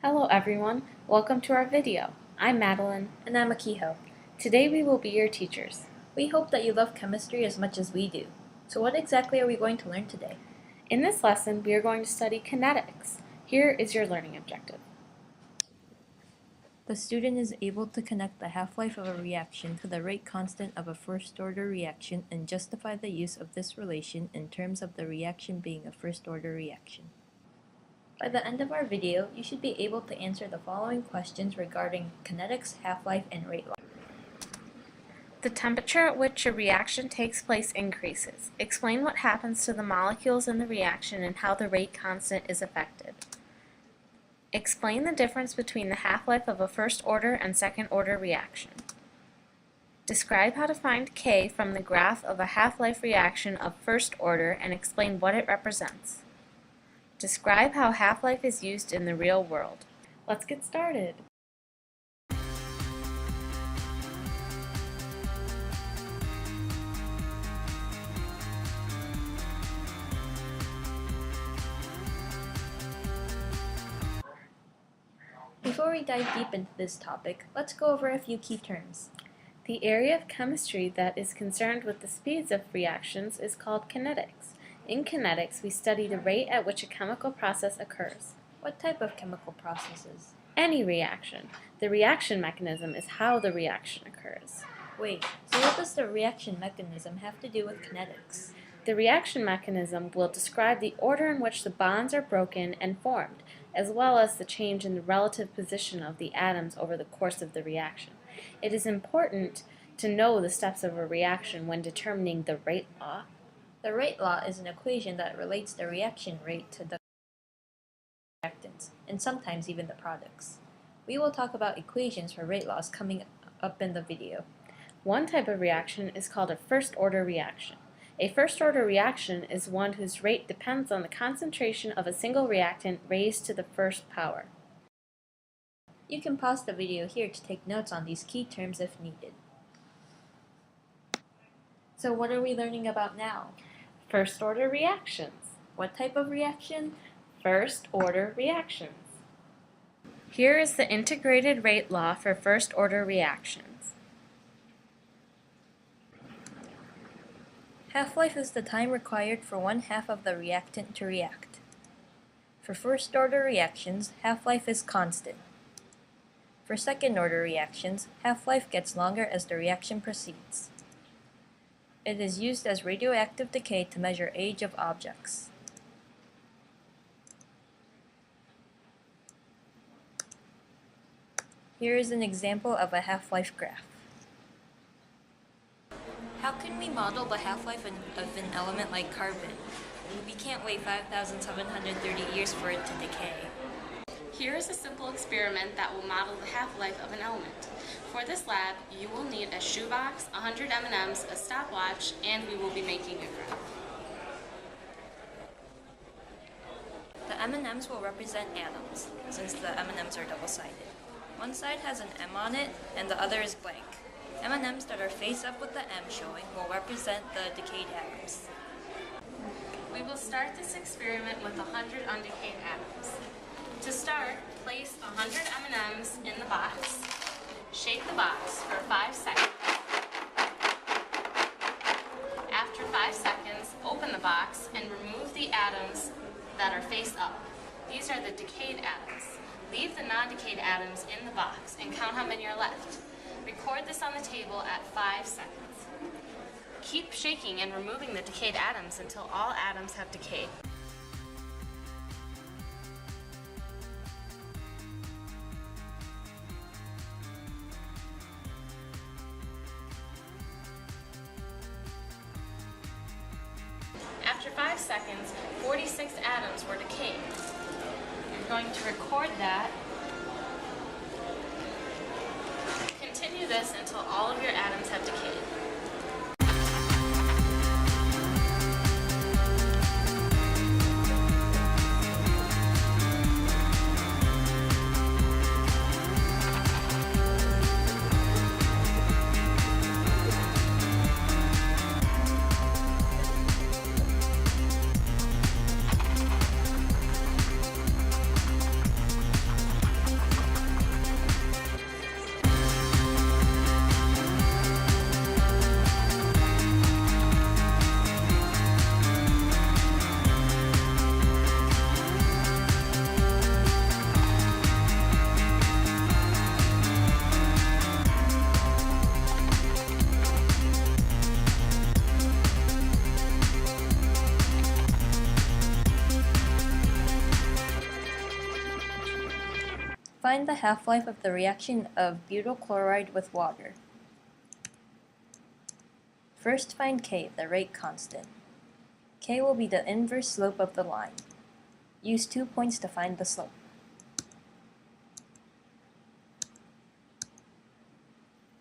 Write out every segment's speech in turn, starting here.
Hello everyone, welcome to our video. I'm Madeline. And I'm Akiho. Today we will be your teachers. We hope that you love chemistry as much as we do. So what exactly are we going to learn today? In this lesson, we are going to study kinetics. Here is your learning objective. The student is able to connect the half-life of a reaction to the rate constant of a first-order reaction and justify the use of this relation in terms of the reaction being a first-order reaction. By the end of our video, you should be able to answer the following questions regarding kinetics, half-life, and rate law. The temperature at which a reaction takes place increases. Explain what happens to the molecules in the reaction and how the rate constant is affected. Explain the difference between the half-life of a first-order and second-order reaction. Describe how to find K from the graph of a half-life reaction of first order and explain what it represents. Describe how half-life is used in the real world. Let's get started. Before we dive deep into this topic, let's go over a few key terms. The area of chemistry that is concerned with the speeds of reactions is called kinetics. In kinetics, we study the rate at which a chemical process occurs. What type of chemical processes? Any reaction. The reaction mechanism is how the reaction occurs. Wait, so what does the reaction mechanism have to do with kinetics? The reaction mechanism will describe the order in which the bonds are broken and formed, as well as the change in the relative position of the atoms over the course of the reaction. It is important to know the steps of a reaction when determining the rate law. The rate law is an equation that relates the reaction rate to the reactants, and sometimes even the products. We will talk about equations for rate laws coming up in the video. One type of reaction is called a first-order reaction. A first-order reaction is one whose rate depends on the concentration of a single reactant raised to the first power. You can pause the video here to take notes on these key terms if needed. So what are we learning about now? First-order reactions. What type of reaction? First-order reactions. Here is the integrated rate law for first-order reactions. Half-life is the time required for one half of the reactant to react. For first-order reactions, half-life is constant. For second-order reactions, half-life gets longer as the reaction proceeds. It is used as radioactive decay to measure age of objects. Here is an example of a half-life graph. How can we model the half-life of an element like carbon? We can't wait 5,730 years for it to decay. Here is a simple experiment that will model the half-life of an element. For this lab, you will need a shoebox, 100 M&Ms, a stopwatch, and we will be making a graph. The M&Ms will represent atoms, since the M&Ms are double-sided. One side has an M on it, and the other is blank. M&Ms that are face up with the M showing will represent the decayed atoms. We will start this experiment with 100 undecayed atoms. To start, place 100 M&Ms in the box. Shake the box for 5 seconds. After 5 seconds, open the box and remove the atoms that are face up. These are the decayed atoms. Leave the non-decayed atoms in the box and count how many are left. Record this on the table at 5 seconds. Keep shaking and removing the decayed atoms until all atoms have decayed. After 5 seconds, 46 atoms were decayed. You're going to record that. Continue this until all of your atoms have decayed. Find the half-life of the reaction of butyl chloride with water. First find K, the rate constant. K will be the inverse slope of the line. Use 2 points to find the slope.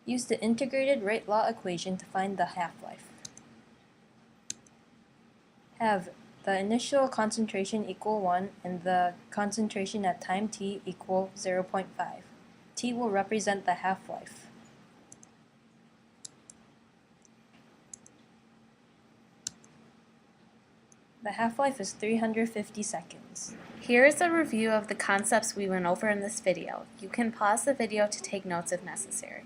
Use the integrated rate law equation to find the half-life. Have the initial concentration equal 1 and the concentration at time t equal 0.5. T will represent the half-life. The half-life is 350 seconds. Here is a review of the concepts we went over in this video. You can pause the video to take notes if necessary.